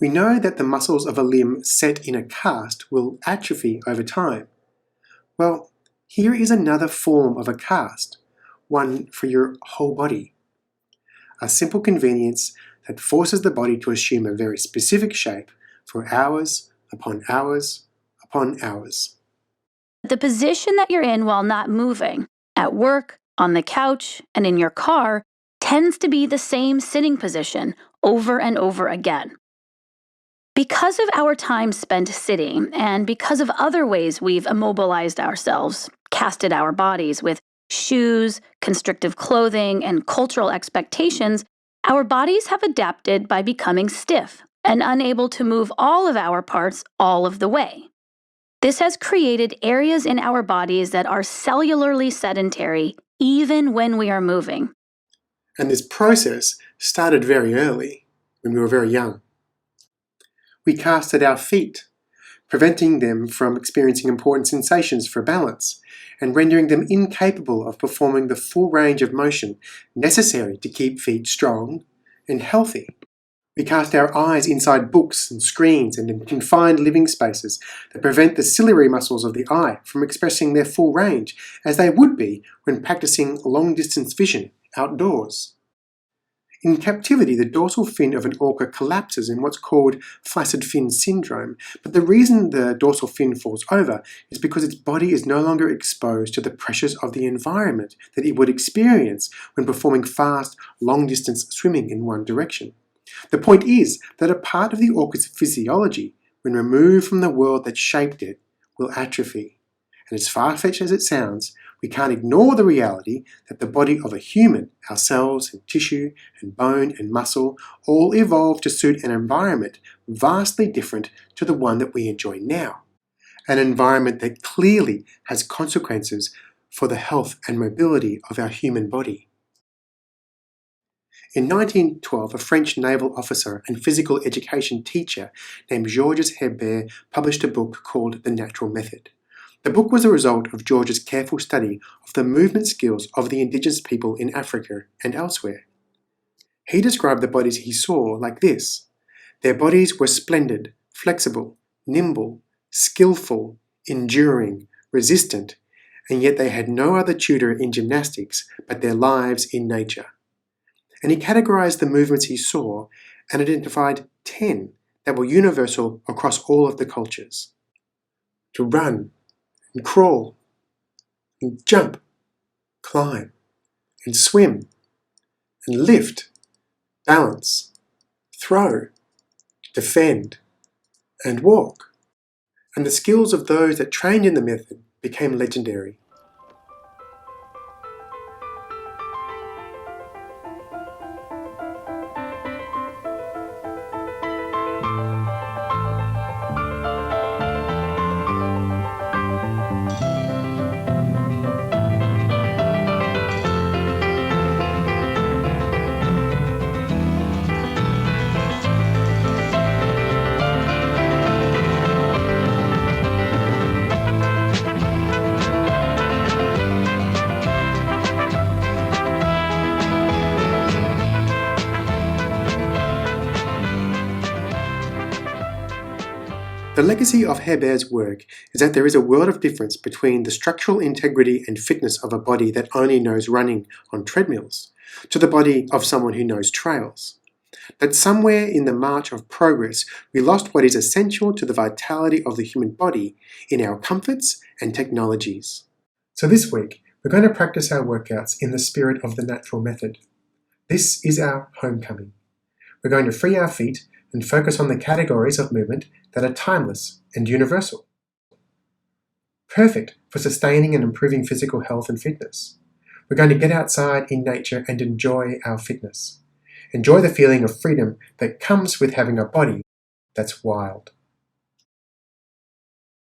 We know that the muscles of a limb set in a cast will atrophy over time. Well, here is another form of a cast, one for your whole body. A simple convenience that forces the body to assume a very specific shape for hours upon hours upon hours. The position that you're in while not moving, at work, on the couch, and in your car, tends to be the same sitting position over and over again. Because of our time spent sitting, and because of other ways we've immobilized ourselves, casted our bodies with shoes, constrictive clothing, and cultural expectations, our bodies have adapted by becoming stiff and unable to move all of our parts all of the way. This has created areas in our bodies that are cellularly sedentary even when we are moving. And this process started very early, when we were very young. We casted our feet, preventing them from experiencing important sensations for balance, and rendering them incapable of performing the full range of motion necessary to keep feet strong and healthy. We cast our eyes inside books and screens and in confined living spaces that prevent the ciliary muscles of the eye from expressing their full range, as they would be when practicing long-distance vision outdoors. In captivity, the dorsal fin of an orca collapses in what's called flaccid fin syndrome, but the reason the dorsal fin falls over is because its body is no longer exposed to the pressures of the environment that it would experience when performing fast, long-distance swimming in one direction. The point is that a part of the orca's physiology, when removed from the world that shaped it, will atrophy. And as far-fetched as it sounds, we can't ignore the reality that the body of a human, our cells and tissue and bone and muscle, all evolved to suit an environment vastly different to the one that we enjoy now. An environment that clearly has consequences for the health and mobility of our human body. In 1912, a French naval officer and physical education teacher named Georges Hebert published a book called The Natural Method. The book was a result of George's careful study of the movement skills of the indigenous people in Africa and elsewhere. He described the bodies he saw like this. Their bodies were splendid, flexible, nimble, skillful, enduring, resistant, and yet they had no other tutor in gymnastics but their lives in nature. And he categorized the movements he saw and identified 10 that were universal across all of the cultures. To run, and crawl, and jump, climb, and swim, and lift, balance, throw, defend, and walk. And the skills of those that trained in the method became legendary. The legacy of Hebert's work is that there is a world of difference between the structural integrity and fitness of a body that only knows running on treadmills, to the body of someone who knows trails. That somewhere in the march of progress, we lost what is essential to the vitality of the human body in our comforts and technologies. So this week, we're going to practice our workouts in the spirit of the natural method. This is our homecoming. We're going to free our feet and focus on the categories of movement that are timeless and universal. Perfect for sustaining and improving physical health and fitness. We're going to get outside in nature and enjoy our fitness. Enjoy the feeling of freedom that comes with having a body that's wild.